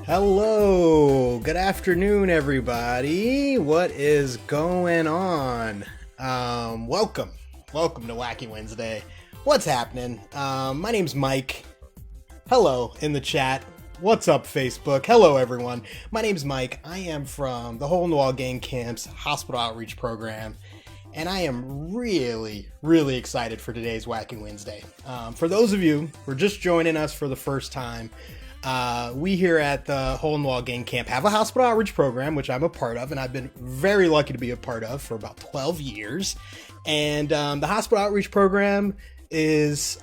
Hello, good afternoon, everybody. What is going on? Welcome to Wacky Wednesday. What's happening? My name's Mike. Hello in the chat. What's up, Facebook? Hello, everyone. My name's Mike. I am from the Hole in the Wall Gang Camp's Hospital Outreach Program, and I am really excited for today's Wacky Wednesday. For those of you who are just joining us for the first time, we here at the Hole in the Wall Gang Camp have a hospital outreach program, which I'm a part of, and I've been very lucky to be a part of for about 12 years. And the hospital outreach program is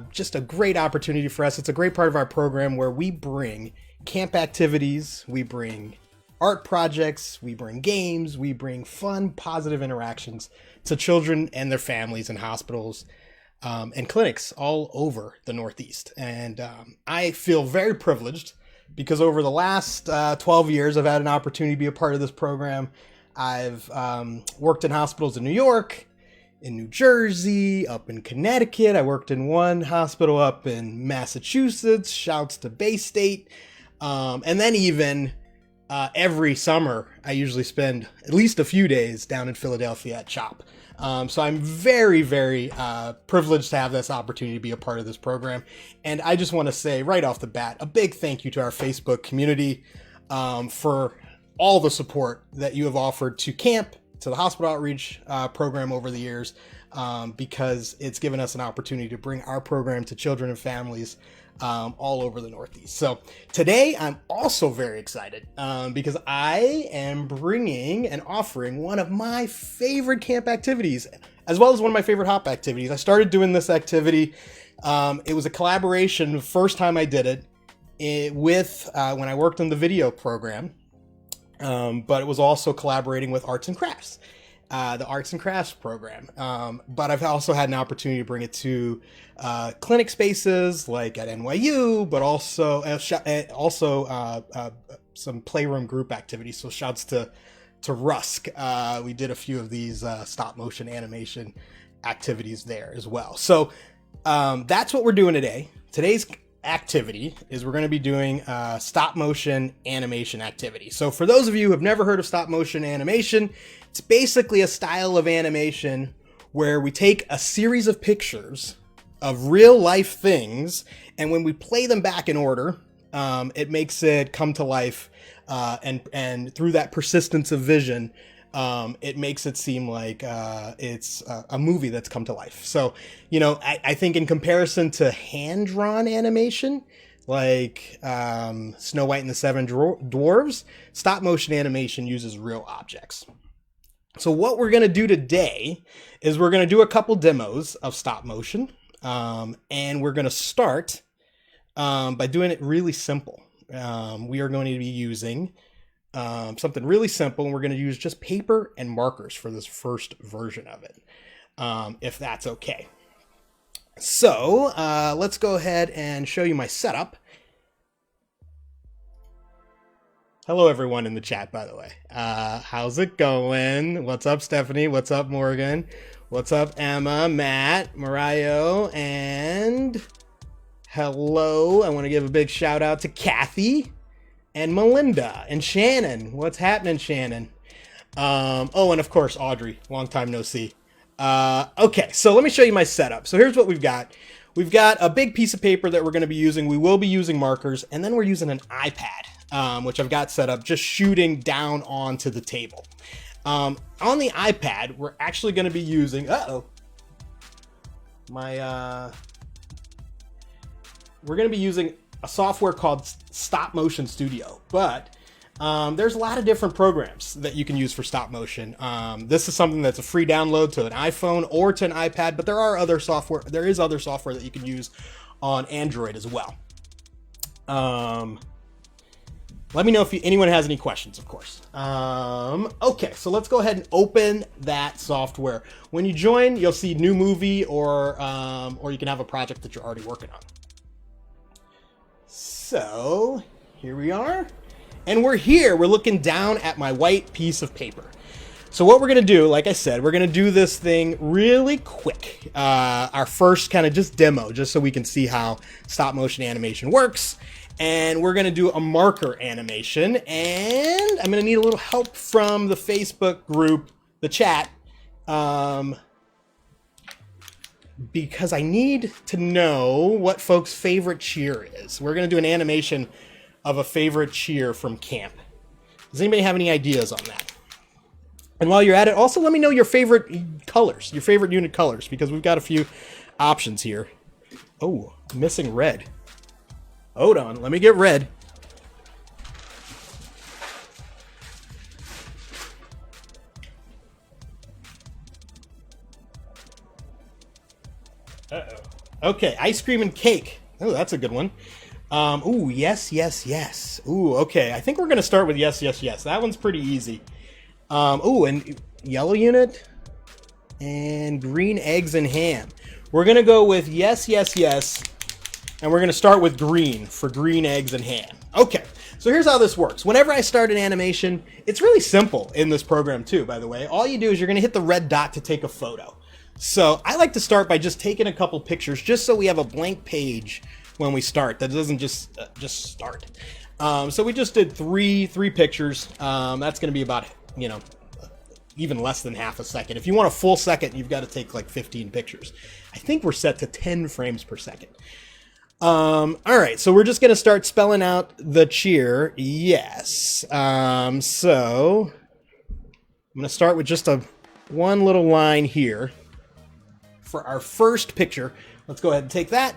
just a great opportunity for us. It's a great part of our program where we bring camp activities, we bring art projects, we bring games, we bring fun, positive interactions to children and their families in hospitals and clinics all over the Northeast. And I feel very privileged because over the last 12 years, I've had an opportunity to be a part of this program. I've worked in hospitals in New York, in New Jersey, up in Connecticut. I worked in one hospital up in Massachusetts. Shouts to Bay State. And then even every summer, I usually spend at least a few days down in Philadelphia at CHOP. So I'm very privileged to have this opportunity to be a part of this program. And I just want to say right off the bat, a big thank you to our Facebook community for all the support that you have offered to camp, to the hospital outreach program over the years, because it's given us an opportunity to bring our program to children and families all over the Northeast. So today I'm also very excited because I am bringing and offering one of my favorite camp activities, as well as one of my favorite hop activities. I started doing this activity. It was a collaboration, the first time I did it with when I worked in the video program, but it was also collaborating with arts and crafts. The arts and crafts program. But I've also had an opportunity to bring it to clinic spaces like at NYU, but also some playroom group activities. So shouts to Rusk. We did a few of these stop motion animation activities there as well. So that's what we're doing today. Today's activity is we're going to be doing stop motion animation activity. So for those of you who have never heard of stop motion animation, it's basically a style of animation where we take a series of pictures of real life things, and when we play them back in order, it makes it come to life, and through that persistence of vision, it makes it seem like it's a movie that's come to life. So, you know, I think in comparison to hand-drawn animation, like Snow White and the Seven Dwarves, stop-motion animation uses real objects. So what we're going to do today is we're going to do a couple demos of stop motion, and we're going to start by doing it really simple. We are going to be using something really simple, and we're going to use just paper and markers for this first version of it, if that's okay. So let's go ahead and show you my setup. Hello, everyone in the chat, by the way. How's it going? What's up, Stephanie? What's up, Morgan? What's up, Emma, Matt, Mariah, and hello. I want to give a big shout out to Kathy and Melinda and Shannon. What's happening, Shannon? Oh, and of course, Audrey. Long time no see. Okay, so let me show you my setup. So here's what we've got. We've got a big piece of paper that we're going to be using. We will be using markers, and then we're using an iPad, which I've got set up, just shooting down onto the table. On the iPad, we're actually going to be using... we're going to be using a software called Stop Motion Studio, but there's a lot of different programs that you can use for stop motion. This is something that's a free download to an iPhone or to an iPad, but there is other software that you can use on Android as well. Let me know if anyone has any questions, of course. Okay, so let's go ahead and open that software. When you join, you'll see new movie, or you can have a project that you're already working on. So here we are, and we're here. We're looking down at my white piece of paper. So what we're going to do, like I said, we're going to do this thing really quick. Our first kind of just demo, just so we can see how stop motion animation works. And we're going to do a marker animation. And I'm going to need a little help from the Facebook group, the chat. Because I need to know what folks' favorite cheer is. We're going to do an animation of a favorite cheer from camp. Does anybody have any ideas on that? And while you're at it, also let me know your favorite colors, your favorite unit colors, because we've got a few options here. Oh, missing red. Hold on, let me get red. Uh-oh. Okay, ice cream and cake. Oh, that's a good one. Ooh, yes, yes, yes. Ooh, okay. I think we're going to start with yes, yes, yes. That one's pretty easy. Ooh, and yellow unit and green eggs and ham. We're going to go with yes, yes, yes. And we're going to start with green for green eggs and ham. Okay, so here's how this works. Whenever I start an animation, it's really simple in this program too, by the way. All you do is you're going to hit the red dot to take a photo. So I like to start by just taking a couple pictures just so we have a blank page when we start. That doesn't just start. So we just did three pictures. That's going to be about, you know, even less than half a second. If you want a full second, you've got to take like 15 pictures. I think we're set to 10 frames per second. All right, so we're just going to start spelling out the cheer. Yes. So I'm going to start with just one little line here for our first picture. Let's go ahead and take that.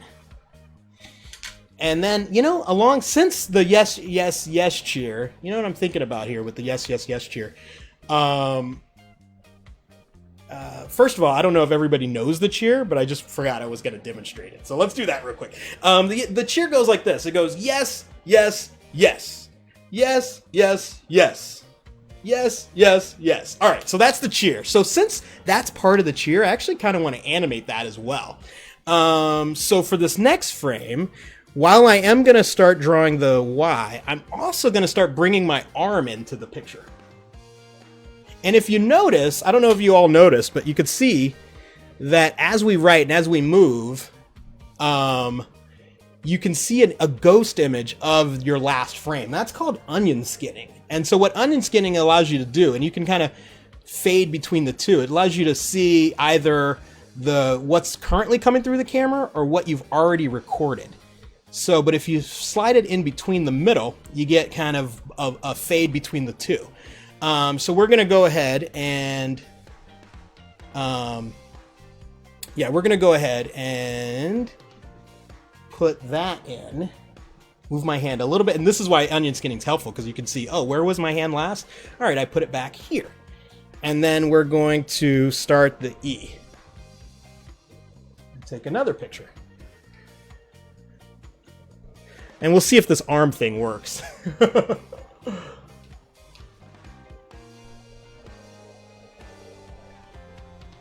And then, you know, since the yes, yes, yes cheer, you know what I'm thinking about here with the yes, yes, yes cheer. First of all, I don't know if everybody knows the cheer, but I just forgot I was going to demonstrate it. So let's do that real quick. The cheer goes like this. It goes yes, yes, yes. Yes, yes, yes. Yes, yes, yes. All right, so that's the cheer. So since that's part of the cheer, I actually kind of want to animate that as well. So for this next frame, while I am going to start drawing the Y, I'm also going to start bringing my arm into the picture. And if you notice, I don't know if you all noticed, but you could see that as we write and as we move, you can see a ghost image of your last frame. That's called onion skinning. And so what onion skinning allows you to do, and you can kind of fade between the two, it allows you to see either what's currently coming through the camera or what you've already recorded. So, but if you slide it in between the middle, you get kind of a fade between the two. So we're going to go ahead and, we're going to go ahead and put that in. Move my hand a little bit. And this is why onion skinning is helpful, because you can see, oh, where was my hand last? All right, I put it back here. And then we're going to start the E. Take another picture. And we'll see if this arm thing works.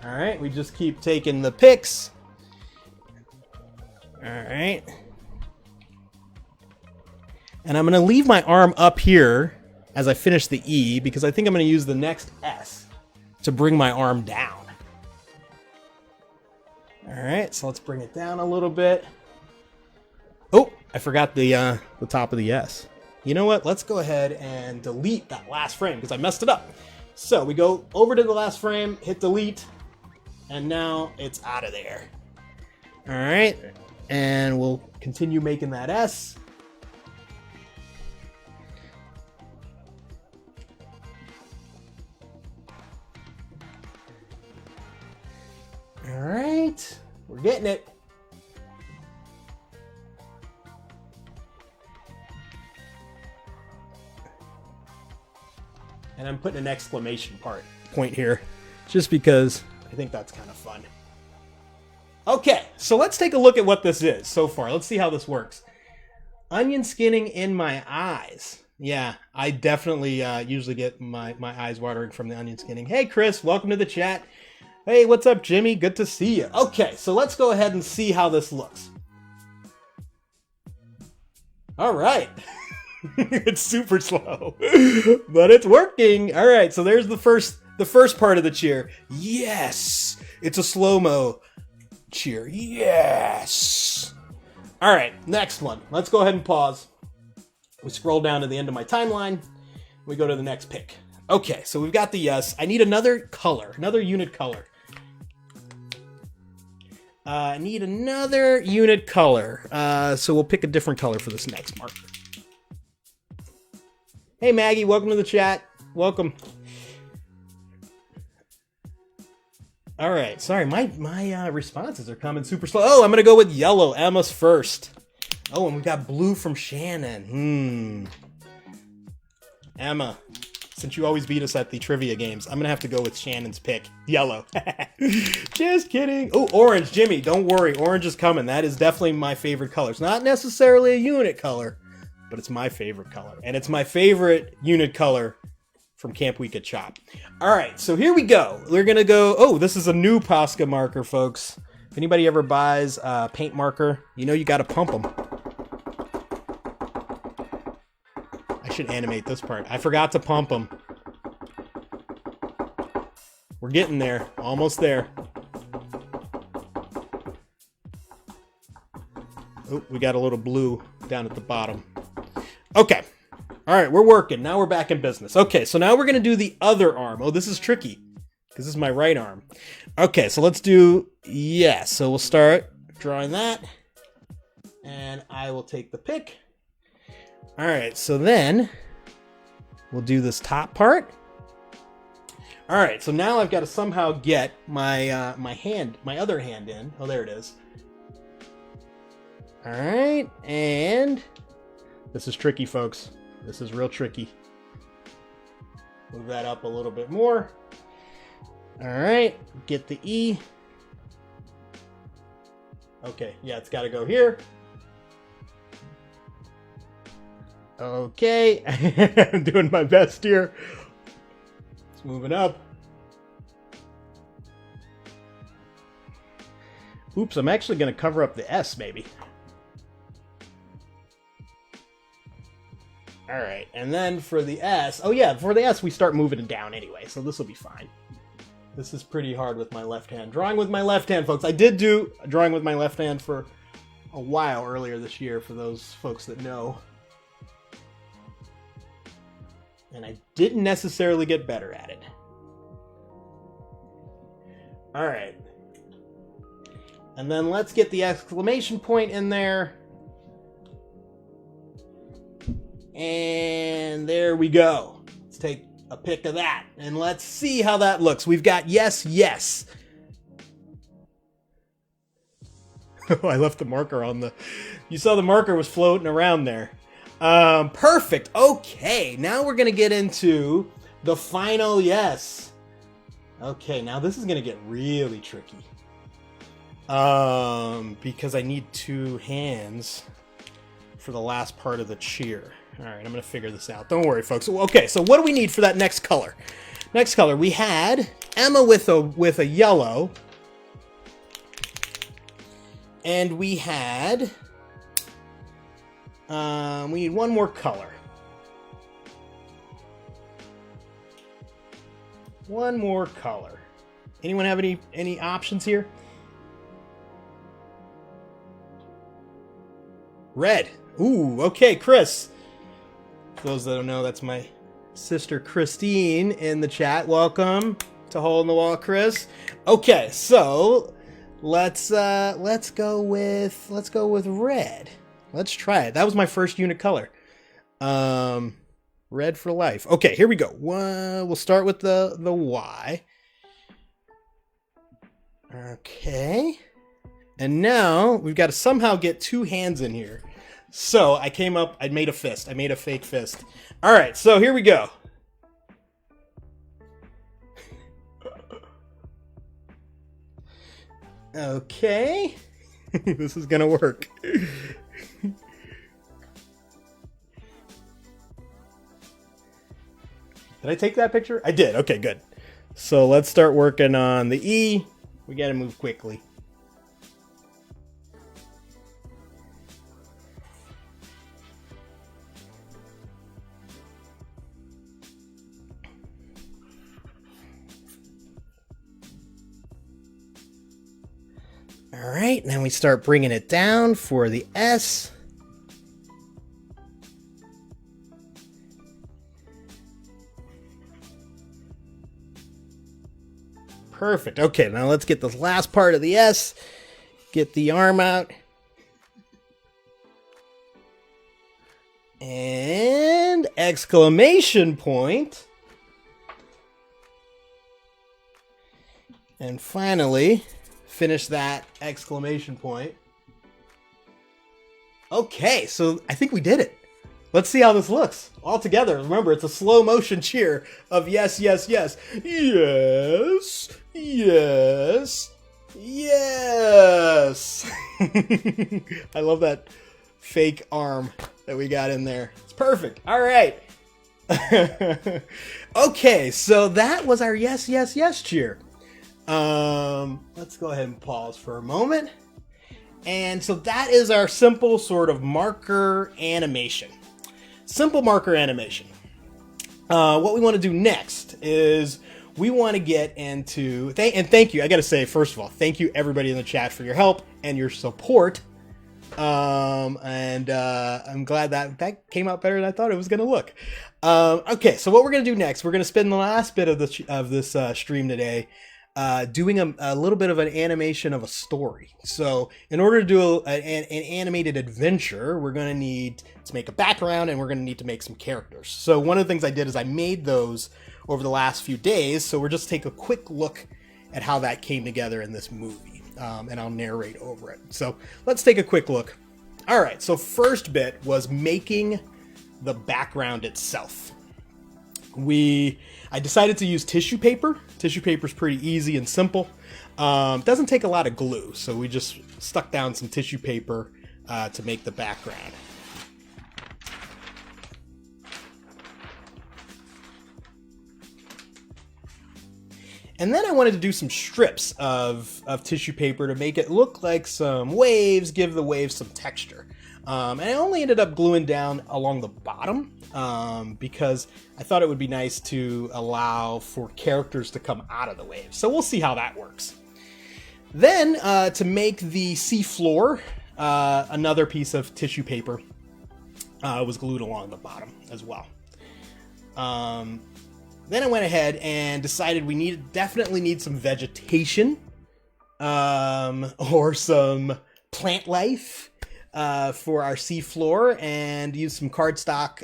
All right, we just keep taking the pics. All right. And I'm going to leave my arm up here as I finish the E, because I think I'm going to use the next S to bring my arm down. All right, so let's bring it down a little bit. Oh, I forgot the top of the S. You know what? Let's go ahead and delete that last frame because I messed it up. So we go over to the last frame, hit delete, and now it's out of there. All right, and we'll continue making that S. All right, we're getting it. And I'm putting an exclamation point here, just because I think that's kind of fun. Okay, so let's take a look at what this is so far. Let's see how this works. Onion skinning in my eyes. Yeah, I definitely usually get my eyes watering from the onion skinning. Hey, Chris, welcome to the chat. Hey, what's up, Jimmy? Good to see you. Okay, so let's go ahead and see how this looks. All right. It's super slow, but it's working. All right, so there's the first part of the cheer. Yes, it's a slow-mo cheer. Yes. All right, next one. Let's go ahead and pause. We scroll down to the end of my timeline. We go to the next pick. Okay, so we've got the yes. I need another color, another unit color. I need another unit color. So we'll pick a different color for this next marker. Hey Maggie, welcome to the chat. Welcome. All right, sorry, my responses are coming super slow. Oh, I'm gonna go with yellow. Emma's first. Oh, and we got blue from Shannon. Emma, since you always beat us at the trivia games, I'm gonna have to go with Shannon's pick. Yellow. Just kidding. Oh, orange, Jimmy. Don't worry, orange is coming. That is definitely my favorite color. It's not necessarily a unit color, but it's my favorite color, and it's my favorite unit color from Camp Week at Chop. All right, so here we go. We're gonna go. Oh, this is a new Posca marker, folks. If anybody ever buys a paint marker, you know you got to pump them. I should animate this part. I forgot to pump them. We're getting there. Almost there. Oh, we got a little blue down at the bottom. Okay. All right, we're working. Now we're back in business. Okay, so now we're going to do the other arm. Oh, this is tricky because this is my right arm. Okay, so let's do, yes. So we'll start drawing that. And I will take the pick. All right, so then we'll do this top part. All right, so now I've got to somehow get my my other hand in. Oh, there it is. All right, and this is tricky, folks. This is real tricky. Move that up a little bit more. All right, get the E. Okay, yeah, it's got to go here. Okay, I'm doing my best here. It's moving up. Oops, I'm actually going to cover up the S, maybe. All right, and then for the S, oh yeah, for the S, we start moving it down anyway, so this will be fine. This is pretty hard with my left hand. Drawing with my left hand, folks. I did do drawing with my left hand for a while earlier this year, for those folks that know. And I didn't necessarily get better at it. All right. And then let's get the exclamation point in there. And there we go. Let's take a pic of that. And let's see how that looks. We've got yes, yes. Oh, I left the marker on the... You saw the marker was floating around there. Perfect. Okay, now we're going to get into the final yes. Okay, now this is going to get really tricky. Because I need two hands for the last part of the cheer. All right, I'm going to figure this out. Don't worry, folks. Okay, so what do we need for that next color? Next color, we had Emma with a yellow. And we had... we need one more color. One more color. Anyone have any options here? Red. Ooh, okay, Chris. For those that don't know, that's my sister Christine in the chat. Welcome to Hole in the Wall, Chris. Okay, so let's go with red. Let's try it. That was my first unit color. Red for life. Okay, here we go. We'll start with the Y. Okay. And now we've got to somehow get two hands in here. So I made a fist. I made a fake fist. All right, so here we go. Okay. This is going to work. Did I take that picture? I did. Okay, good. So let's start working on the E. We got to move quickly. All right, now we start bringing it down for the S. Perfect. Okay, now let's get this last part of the S. Get the arm out. And exclamation point. And finally, finish that exclamation point. Okay, so I think we did it. Let's see how this looks all together. Remember, it's a slow motion cheer of yes, yes, yes. Yes, yes, yes. I love that fake arm that we got in there. It's perfect. All right. Okay, so that was our yes, yes, yes cheer. Let's go ahead and pause for a moment. And so that is our simple sort of marker animation. Simple marker animation. What we want to do next is we want to get into... thank you. I got to say, first of all, thank you everybody in the chat for your help and your support. I'm glad that came out better than I thought it was going to look. Okay, so what we're going to do next, we're going to spend the last bit of this stream today doing a little bit of an animation of a story. So in order to do an animated adventure, we're going to need to make a background and we're going to need to make some characters. So one of the things I did is I made those over the last few days. So we're just take a quick look at how that came together in this movie. And I'll narrate over it. So let's take a quick look. All right, so first bit was making the background itself. I decided to use tissue paper. Tissue paper is pretty easy and simple. Doesn't take a lot of glue, so we just stuck down some tissue paper to make the background. And then I wanted to do some strips of tissue paper to make it look like some waves, give the waves some texture. And I only ended up gluing down along the bottom because I thought it would be nice to allow for characters to come out of the waves. So we'll see how that works. Then to make the sea floor, another piece of tissue paper was glued along the bottom as well. Then I went ahead and decided we definitely need some vegetation or some plant life for our seafloor, and use some cardstock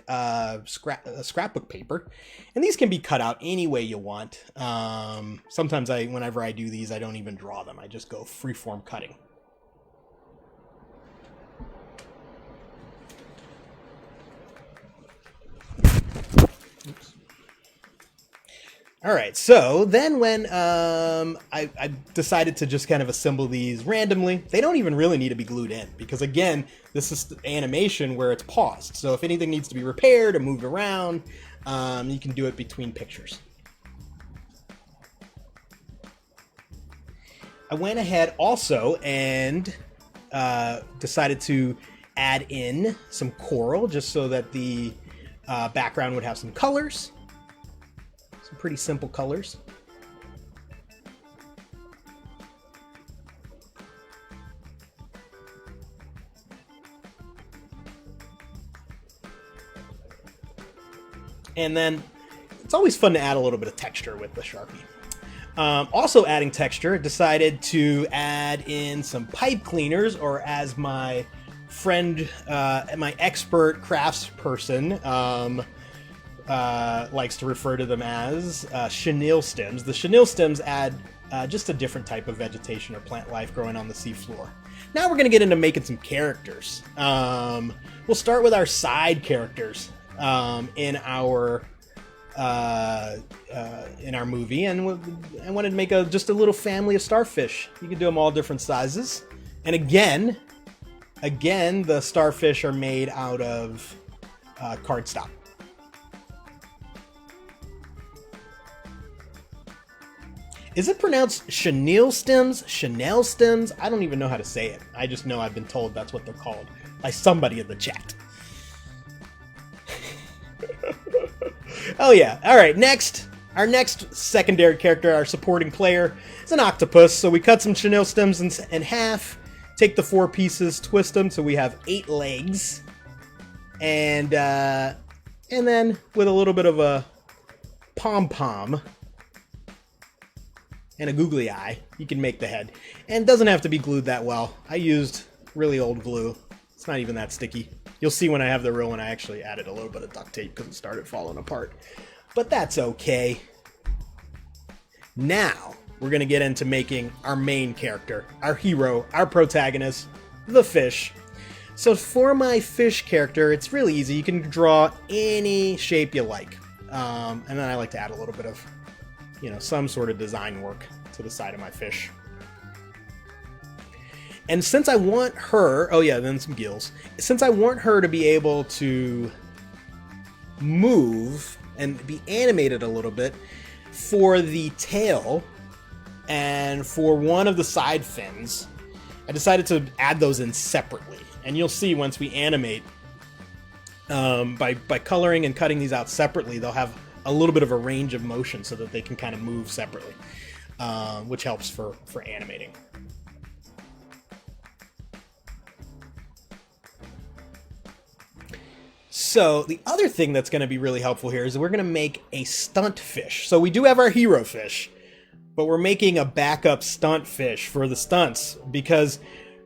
scrapbook paper. And these can be cut out any way you want. Sometimes whenever I do these, I don't even draw them. I just go freeform cutting. Oops. All right, so then when I decided to just kind of assemble these randomly, they don't even really need to be glued in because, again, this is animation where it's paused. So if anything needs to be repaired or moved around, you can do it between pictures. I went ahead also and decided to add in some coral just so that the background would have some colors. Some pretty simple colors. And then it's always fun to add a little bit of texture with the Sharpie. Also adding texture, decided to add in some pipe cleaners, or as my friend, my expert crafts person, likes to refer to them as chenille stems. The chenille stems add just a different type of vegetation or plant life growing on the seafloor. Now we're going to get into making some characters. We'll start with our side characters in our movie, and I wanted to make just a little family of starfish. You can do them all different sizes, and again, the starfish are made out of cardstock. Is it pronounced chenille stems? Chanel stems? I don't even know how to say it. I just know I've been told that's what they're called by somebody in the chat. Oh yeah. All right, next. Our next secondary character, our supporting player, is an octopus. So we cut some chenille stems in half, take the 4 pieces, twist them so we have 8 legs. And then with a little bit of a pom-pom, and a googly eye. You can make the head. And it doesn't have to be glued that well. I used really old glue. It's not even that sticky. You'll see when I have the real one, I actually added a little bit of duct tape because it started falling apart. But that's okay. Now, we're going to get into making our main character, our hero, our protagonist, the fish. So for my fish character, it's really easy. You can draw any shape you like. And then I like to add a little bit of, some sort of design work to the side of my fish. And since I want her, then some gills. Since I want her to be able to move and be animated a little bit, for the tail and for one of the side fins, I decided to add those in separately. And you'll see once we animate, by coloring and cutting these out separately, they'll have a little bit of a range of motion so that they can kind of move separately, which helps for animating. So the other thing that's going to be really helpful here is we're going to make a stunt fish. So we do have our hero fish, but we're making a backup stunt fish for the stunts because,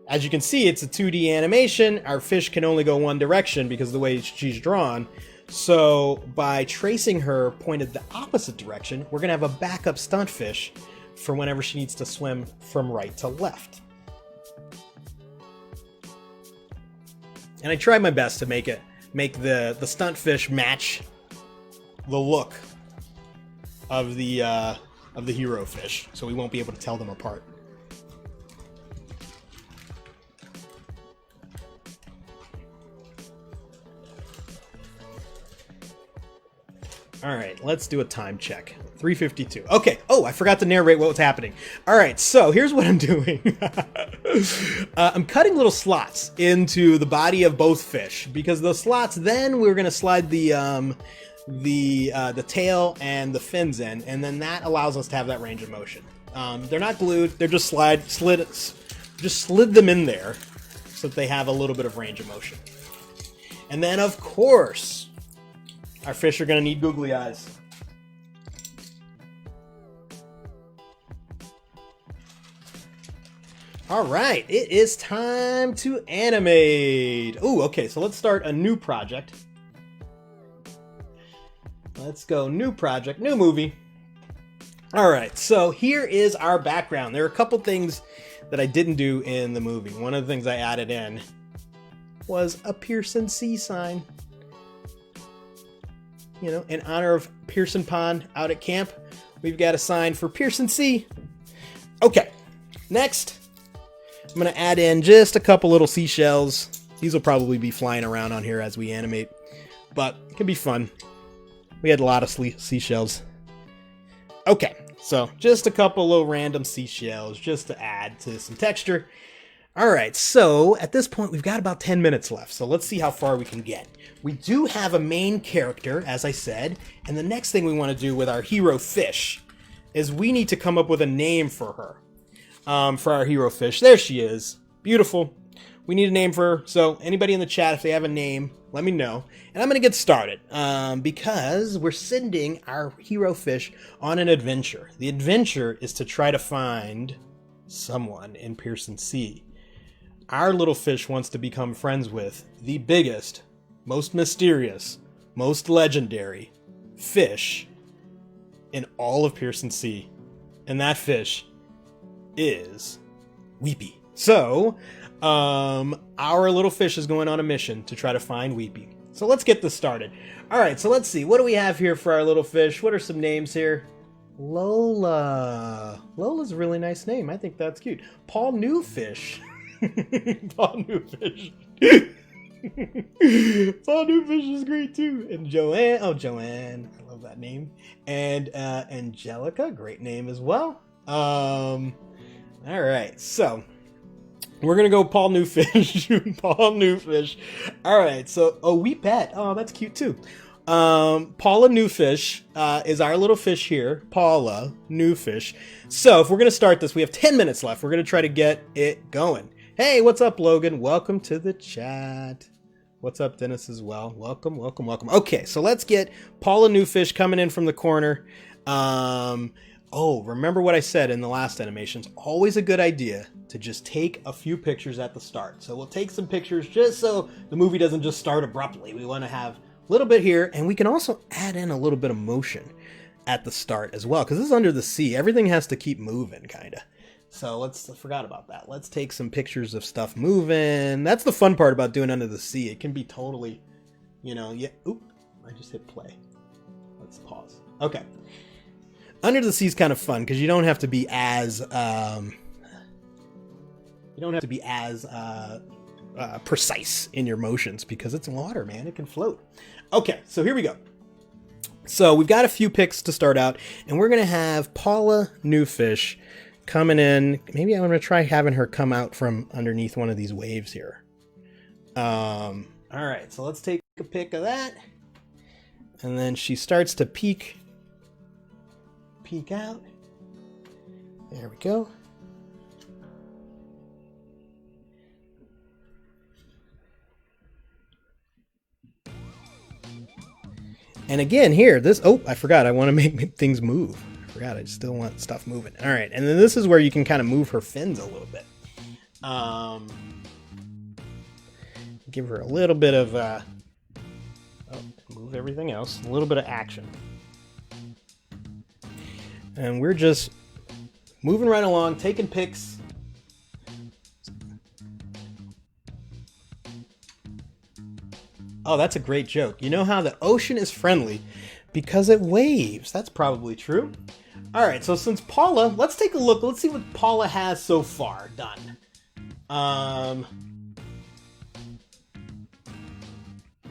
as you can see, it's a 2D animation. Our fish can only go one direction because of the way she's drawn. So by tracing her pointed the opposite direction, we're going to have a backup stunt fish for whenever she needs to swim from right to left. And I tried my best to make the stunt fish match the look of the hero fish, so we won't be able to tell them apart. All right, let's do a time check. 3:52. Okay. Oh, I forgot to narrate what was happening. All right, so here's what I'm doing. I'm cutting little slots into the body of both fish because the slots. Then we're gonna slide the tail and the fins in, and then that allows us to have that range of motion. They're not glued. They're just slid them in there so that they have a little bit of range of motion. And then, of course, our fish are going to need googly eyes. All right, it is time to animate. Oh, okay, so let's start a new project. Let's go new project, new movie. All right, so here is our background. There are a couple things that I didn't do in the movie. One of the things I added in was a Pearson Sea sign. In honor of Pearson Pond out at camp, we've got a sign for Pearson Sea. Okay, next, I'm going to add in just a couple little seashells. These will probably be flying around on here as we animate, but it can be fun. We had a lot of seashells. Okay, so just a couple little random seashells just to add to some texture. All right, so at this point, we've got about 10 minutes left, so let's see how far we can get. We do have a main character, as I said, and the next thing we want to do with our hero fish is we need to come up with a name for her, for our hero fish. There she is. Beautiful. We need a name for her, so anybody in the chat, if they have a name, let me know. And I'm going to get started because we're sending our hero fish on an adventure. The adventure is to try to find someone in Pearson Sea. Our little fish wants to become friends with the biggest, most mysterious, most legendary fish in all of Pearson Sea. And that fish is Weepy. So, our little fish is going on a mission to try to find Weepy. So let's get this started. All right, so let's see. What do we have here for our little fish? What are some names here? Lola. Lola's a really nice name. I think that's cute. Paul Newfish. Paul Newfish. Paul Newfish is great too. And Joanne. Oh, Joanne. I love that name. And Angelica. Great name as well. All right. So we're going to go Paul Newfish. Paul Newfish. All right. So a wee pet. Oh, that's cute too. Paula Newfish is our little fish here. Paula Newfish. So if we're going to start this, we have 10 minutes left. We're going to try to get it going. Hey, what's up, Logan? Welcome to the chat. What's up, Dennis, as well? Welcome, welcome, welcome. Okay, so let's get Paula Newfish coming in from the corner. Oh, remember what I said in the last animations. Always a good idea to just take a few pictures at the start. So we'll take some pictures just so the movie doesn't just start abruptly. We want to have a little bit here, and we can also add in a little bit of motion at the start as well, because this is under the sea. Everything has to keep moving, kind of. So I forgot about that. Let's take some pictures of stuff moving. That's the fun part about doing under the sea. It can be totally, yeah. Oop, I just hit play. Let's pause. Okay. Under the sea is kind of fun because you don't have to be as precise in your motions because it's water, man. It can float. Okay, so here we go. So we've got a few picks to start out, and we're gonna have Paula Newfish coming in. Maybe I'm gonna try having her come out from underneath one of these waves here. All right, so let's take a pic of that, and then she starts to peek out. There we go. And again here, I forgot, I want to make things move. I forgot, I still want stuff moving. All right, and then this is where you can kind of move her fins a little bit. Give her a little bit of, move everything else, a little bit of action. And we're just moving right along, taking pics. Oh, that's a great joke. You know how the ocean is friendly because it waves. That's probably true. All right, so since Paula, let's take a look. Let's see what Paula has so far done.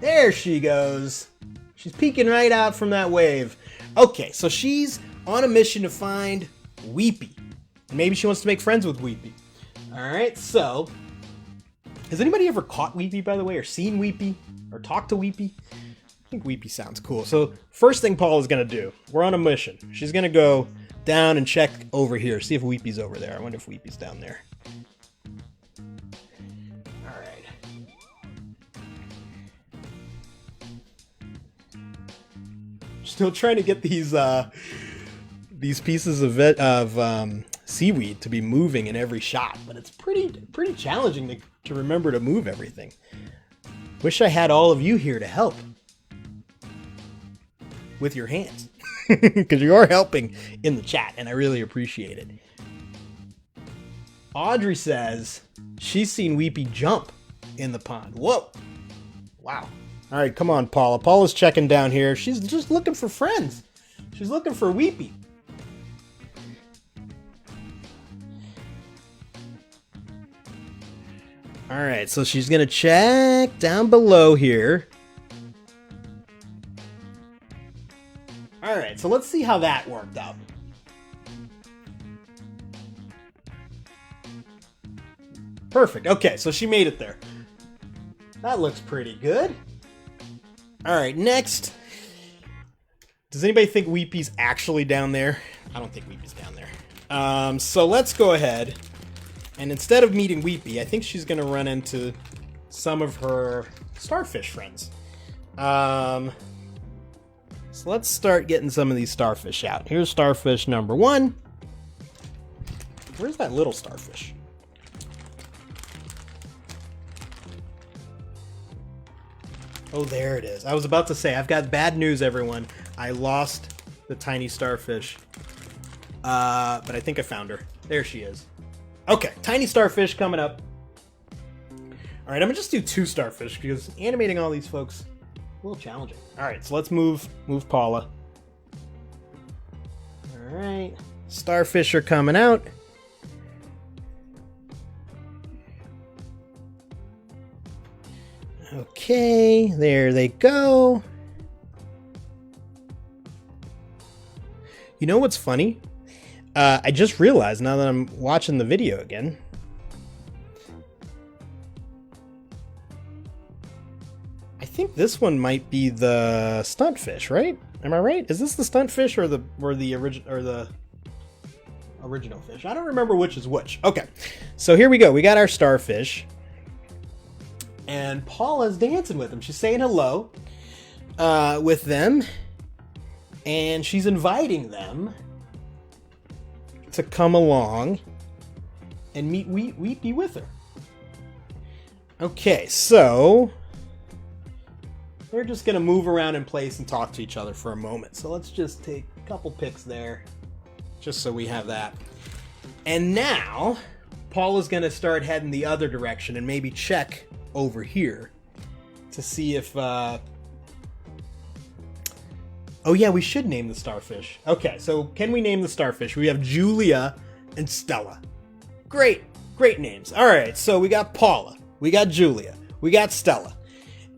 There she goes. She's peeking right out from that wave. Okay, so she's on a mission to find Weepy. Maybe she wants to make friends with Weepy. Alright, so has anybody ever caught Weepy, by the way, or seen Weepy, or talked to Weepy? I think Weepy sounds cool. So first thing Paula's gonna do, we're on a mission. She's gonna go down and check over here, see if Weepy's over there. I wonder if Weepy's down there. Alright. Still trying to get these pieces of seaweed to be moving in every shot, but it's pretty challenging to remember to move everything. Wish I had all of you here to help with your hands, because you are helping in the chat, and I really appreciate it. Audrey says she's seen Weepy jump in the pond. Whoa! Wow. All right, come on, Paula. Paula's checking down here. She's just looking for friends. She's looking for Weepy. All right, so she's gonna check down below here. All right, so let's see how that worked out. Perfect. Okay, so she made it there. That looks pretty good. All right, next. Does anybody think Weepy's actually down there? I don't think Weepy's down there. So let's go ahead. And instead of meeting Weepy, I think she's going to run into some of her starfish friends. So let's start getting some of these starfish out. Here's starfish number 1. Where's that little starfish? Oh, there it is. I was about to say, I've got bad news, everyone. I lost the tiny starfish. But I think I found her. There she is. Okay, tiny starfish coming up. All right, I'm gonna just do 2 starfish because animating all these folks a little challenging. All right, so let's move Paula. All right, starfish are coming out. Okay, there they go. You know what's funny? I just realized now that I'm watching the video again. I think this one might be the Stunt Fish, right? Am I right? Is this the Stunt Fish or the original fish? I don't remember which is which. Okay, so here we go. We got our starfish, and Paula's dancing with them. She's saying hello with them, and she's inviting them to come along and meet Weepy with her. Okay, so they're just going to move around in place and talk to each other for a moment. So let's just take a couple pics there, just so we have that. And now, Paula's going to start heading the other direction and maybe check over here to see if... Oh yeah, we should name the starfish. Okay, so can we name the starfish? We have Julia and Stella. Great, great names. All right, so we got Paula, we got Julia, we got Stella,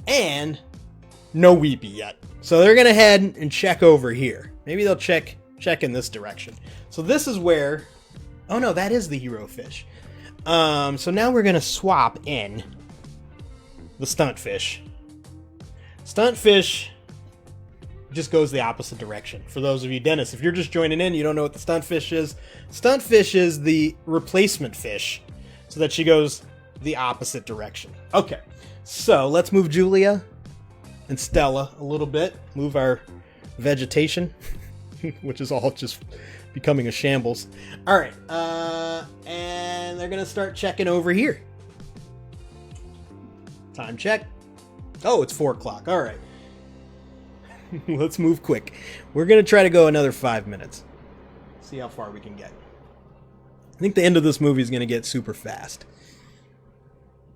and no Weepy yet. So they're gonna head and check over here. Maybe they'll check in this direction. So this is where... Oh no, that is the hero fish. So now we're gonna swap in the Stunt Fish. Stunt Fish just goes the opposite direction. For those of you, Dennis, if you're just joining in, you don't know what the Stunt Fish is. Stunt Fish is the replacement fish, so that she goes the opposite direction. Okay, so let's move Julia and Stella a little bit. Move our vegetation, which is all just becoming a shambles. All right, and they're gonna start checking over here. Time check. Oh, it's 4 o'clock. All right. Let's move quick. We're going to try to go another 5 minutes. See how far we can get. I think the end of this movie is going to get super fast.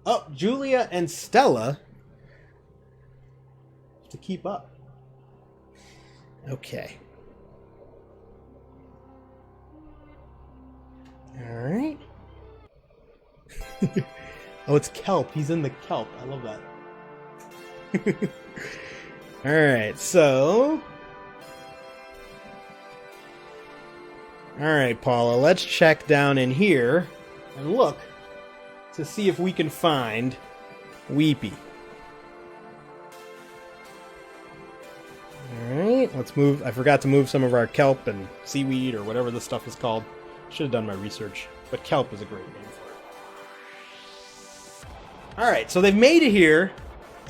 Oh, Julia and Stella to keep up. Okay. All right. Oh, it's Kelp. He's in the Kelp. I love that. Alright, so... Alright, Paula, let's check down in here and look to see if we can find Weepy. Alright, let's move... I forgot to move some of our kelp and seaweed or whatever this stuff is called. Should have done my research, but kelp is a great name for it. Alright, so they've made it here.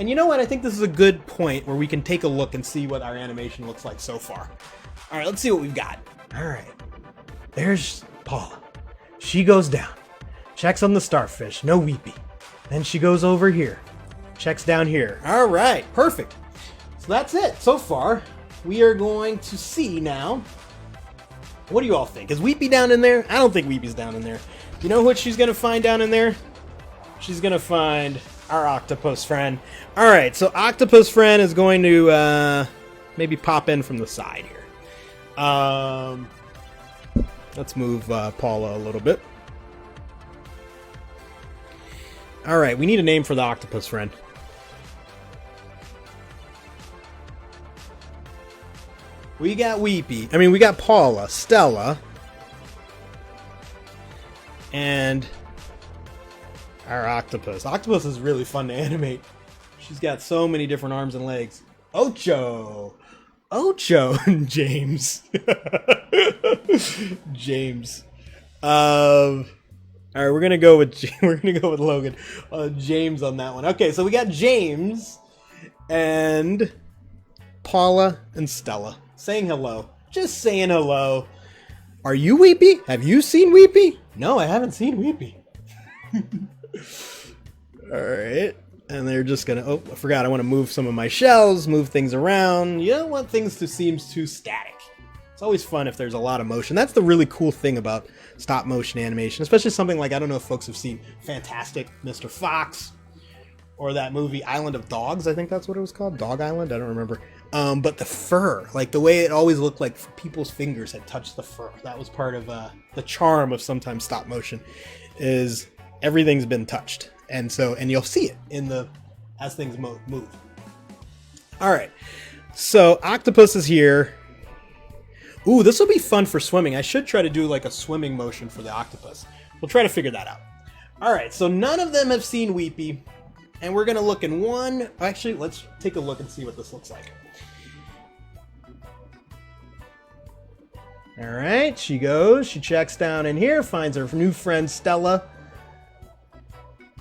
And you know what? I think this is a good point where we can take a look and see what our animation looks like so far. All right, let's see what we've got. All right. There's Paula. She goes down. Checks on the starfish. No Weepy. Then she goes over here. Checks down here. All right. Perfect. So that's it. So far, we are going to see now. What do you all think? Is Weepy down in there? I don't think Weepy's down in there. You know what she's going to find down in there? She's going to find... our octopus friend. Alright, so octopus friend is going to maybe pop in from the side here. Let's move Paula a little bit. Alright, we need a name for the octopus friend. We got Weepy. I mean, we got Paula, Stella, and... our octopus. Octopus is really fun to animate. She's got so many different arms and legs. Ocho! Ocho! James. James. Alright, we're gonna go with Logan. James on that one. Okay, so we got James and Paula and Stella saying hello. Just saying hello. Are you Weepy? Have you seen Weepy? No, I haven't seen Weepy. Alright, and they're just gonna... Oh, I forgot, I want to move some of my shells, move things around. You don't want things to seem too static. It's always fun if there's a lot of motion. That's the really cool thing about stop motion animation, especially something like, I don't know if folks have seen Fantastic Mr. Fox, or that movie Island of Dogs, I think that's what it was called, Dog Island, I don't remember. But the fur, like the way it always looked like people's fingers had touched the fur, that was part of the charm of sometimes stop motion, is... everything's been touched, and you'll see it in the as things move. All right, so octopus is here. Ooh, this will be fun for swimming. I should try to do like a swimming motion for the octopus. We'll try to figure that out. All right, so none of them have seen Weepy, and we're gonna look in one. Actually, let's take a look and see what this looks like. All right, she goes. She checks down in here, finds her new friend Stella.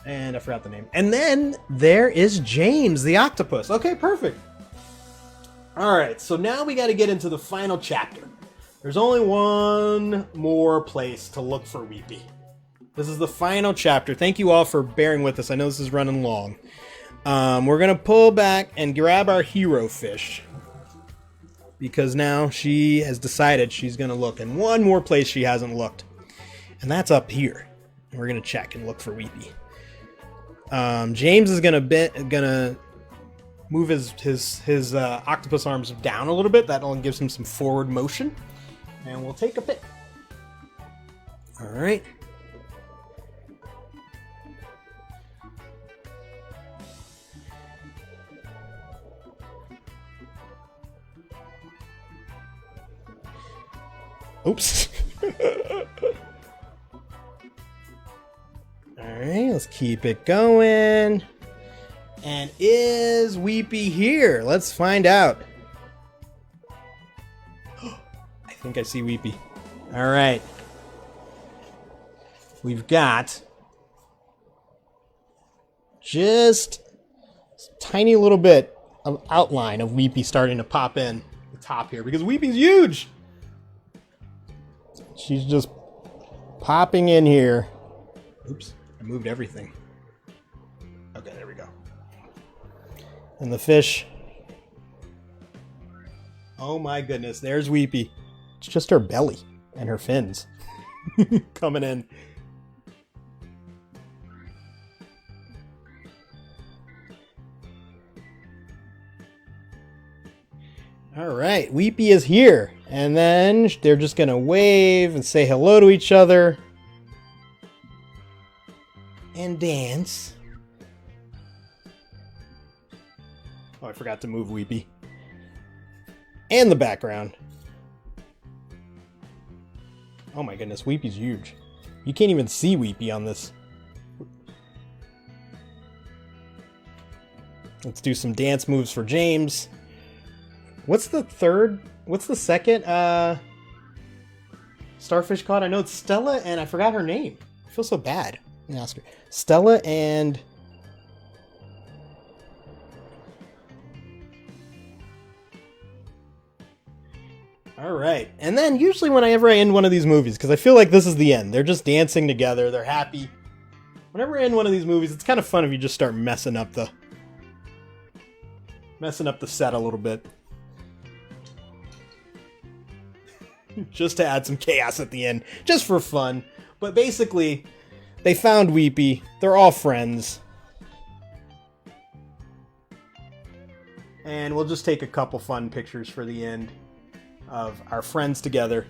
And I forgot the name. And then there is James, the octopus. Okay, perfect. All right, so now we got to get into the final chapter. There's only one more place to look for Weepy. This is the final chapter. Thank you all for bearing with us. I know this is running long. We're going to pull back and grab our hero fish. Because now she has decided she's going to look in one more place she hasn't looked. And that's up here. And we're going to check and look for Weepy. James is going to move his octopus arms down a little bit. That'll give him some forward motion. And we'll take a bit. All right. Oops. All right, let's keep it going. And is Weepy here? Let's find out. I think I see Weepy. All right. We've got just a tiny little bit of outline of Weepy starting to pop in the top here because Weepy's huge. She's just popping in here. Oops, I moved everything. Okay, there we go. And the fish. Oh my goodness, there's Weepy. It's just her belly and her fins coming in. All right, Weepy is here. And then they're just going to wave and say hello to each other. And dance. Oh, I forgot to move Weepy. And the background. Oh my goodness, Weepy's huge. You can't even see Weepy on this. Let's do some dance moves for James. What's the second starfish called? I know it's Stella and I forgot her name. I feel so bad. Let me ask her. Stella and... Alright. And then usually whenever I end one of these movies, because I feel like this is the end. They're just dancing together. They're happy. Whenever I end one of these movies, it's kind of fun if you just start messing up the set a little bit. Just to add some chaos at the end, just for fun. But basically, they found Weepy. They're all friends. And we'll just take a couple fun pictures for the end of our friends together.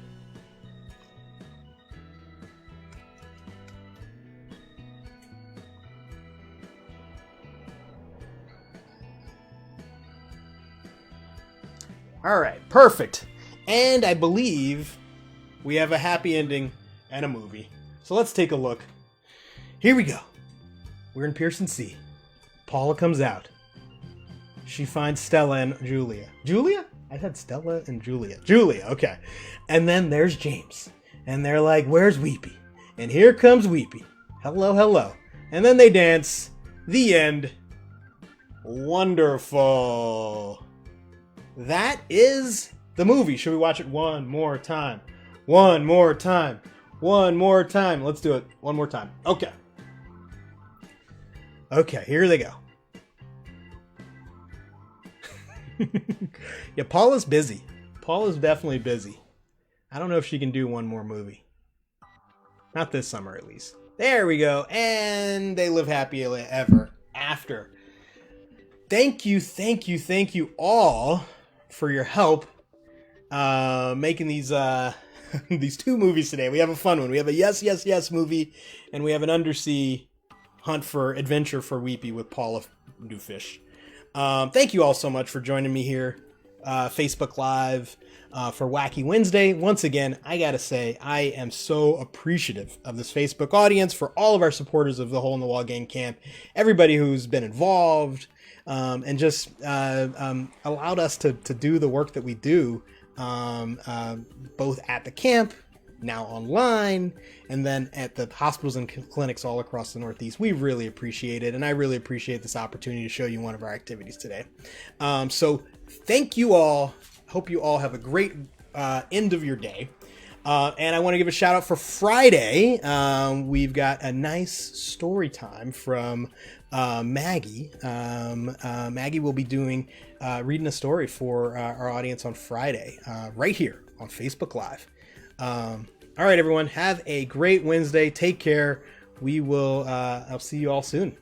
All right, perfect. And I believe we have a happy ending and a movie. So let's take a look. Here we go. We're in Pearson Sea. Paula comes out. She finds Stella and Julia. Julia? I said Stella and Julia. Julia, okay. And then there's James. And they're like, where's Weepy? And here comes Weepy. Hello, hello. And then they dance. The end. Wonderful. That is the movie. Should we watch it one more time? One more time. One more time. Let's do it one more time. Okay. Okay, here they go. Yeah, Paula's busy. Paula's definitely busy. I don't know if she can do one more movie. Not this summer, at least. There we go. And they live happy ever after. Thank you all for your help making these these two movies today. We have a fun one. We have a yes, yes, yes movie, and we have an undersea hunt for adventure for Weepy with Paula Newfish. Thank you all so much for joining me here, Facebook Live, for Wacky Wednesday. Once again, I gotta say, I am so appreciative of this Facebook audience, for all of our supporters of the Hole in the Wall Gang Camp, everybody who's been involved, and just allowed us to do the work that we do, both at the camp, now online, and then at the hospitals and clinics all across the Northeast. We really appreciate it, and I really appreciate this opportunity to show you one of our activities today. So thank you all. Hope you all have a great end of your day. And I want to give a shout out for Friday. We've got a nice story time from Maggie. Maggie will be reading a story for our audience on Friday, right here on Facebook Live. All right, everyone, have a great Wednesday. Take care. I'll see you all soon.